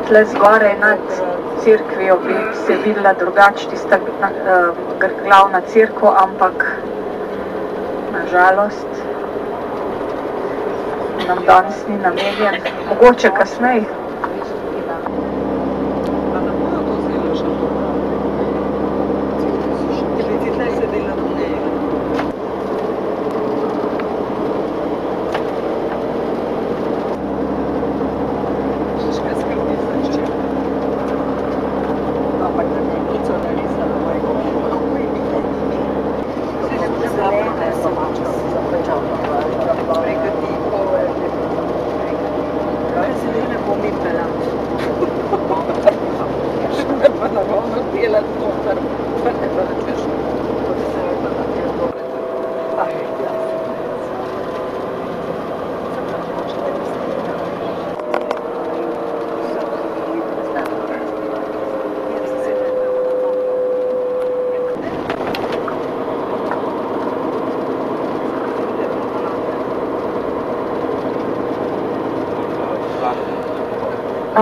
tle zgoraj nad cerkvijo bi se videla drugače tista glavna cerkev, ampak na žalost nam danes ni namenjen. Mogoče kasneje.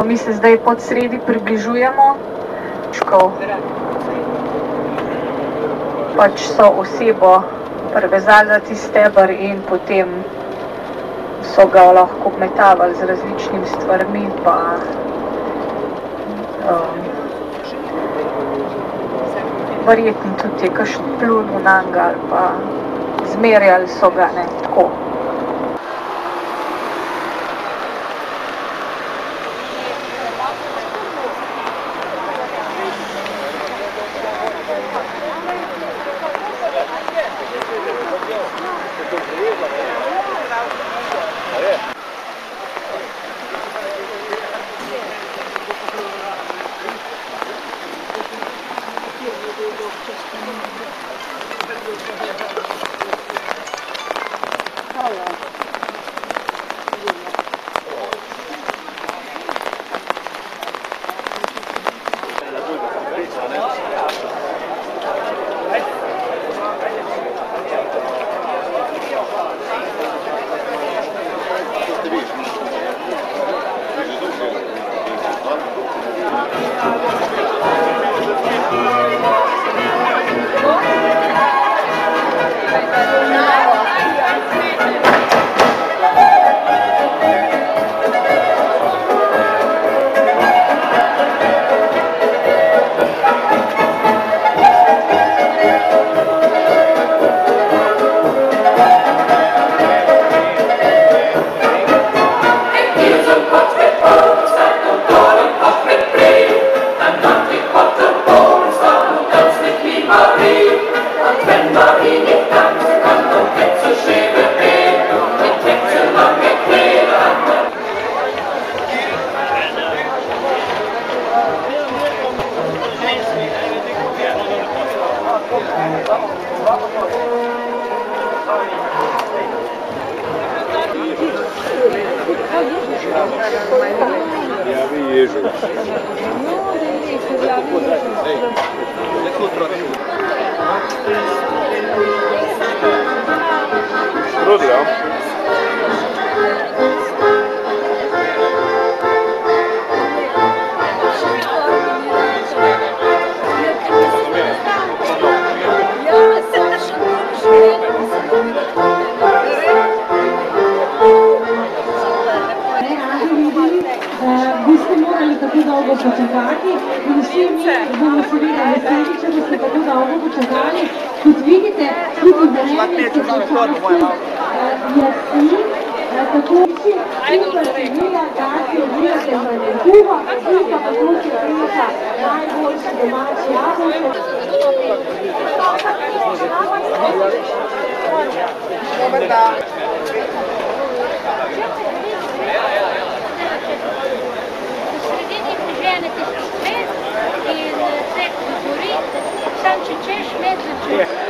Mi se zdaj pod sredi približujemo. Pač so osebo privezali za tisti steber in potem so ga lahko obmetavali z različnimi stvarmi, pa verjetno tudi je kakšen plunil nanj ali pa zmerjali so ga, ne, tako. Boste morali tako dolgo počakati in vsi mi bomo seveda veseli, če boste tako dolgo počakali. Kot vidite, tudi vreme se počasi jasi, tako vsi super seveda, da si odvirate v kuho in pa tako se prinaša najboljši domač jabolko. Dobar dan. Ženete se spet in se gori, sam če češ med začeš.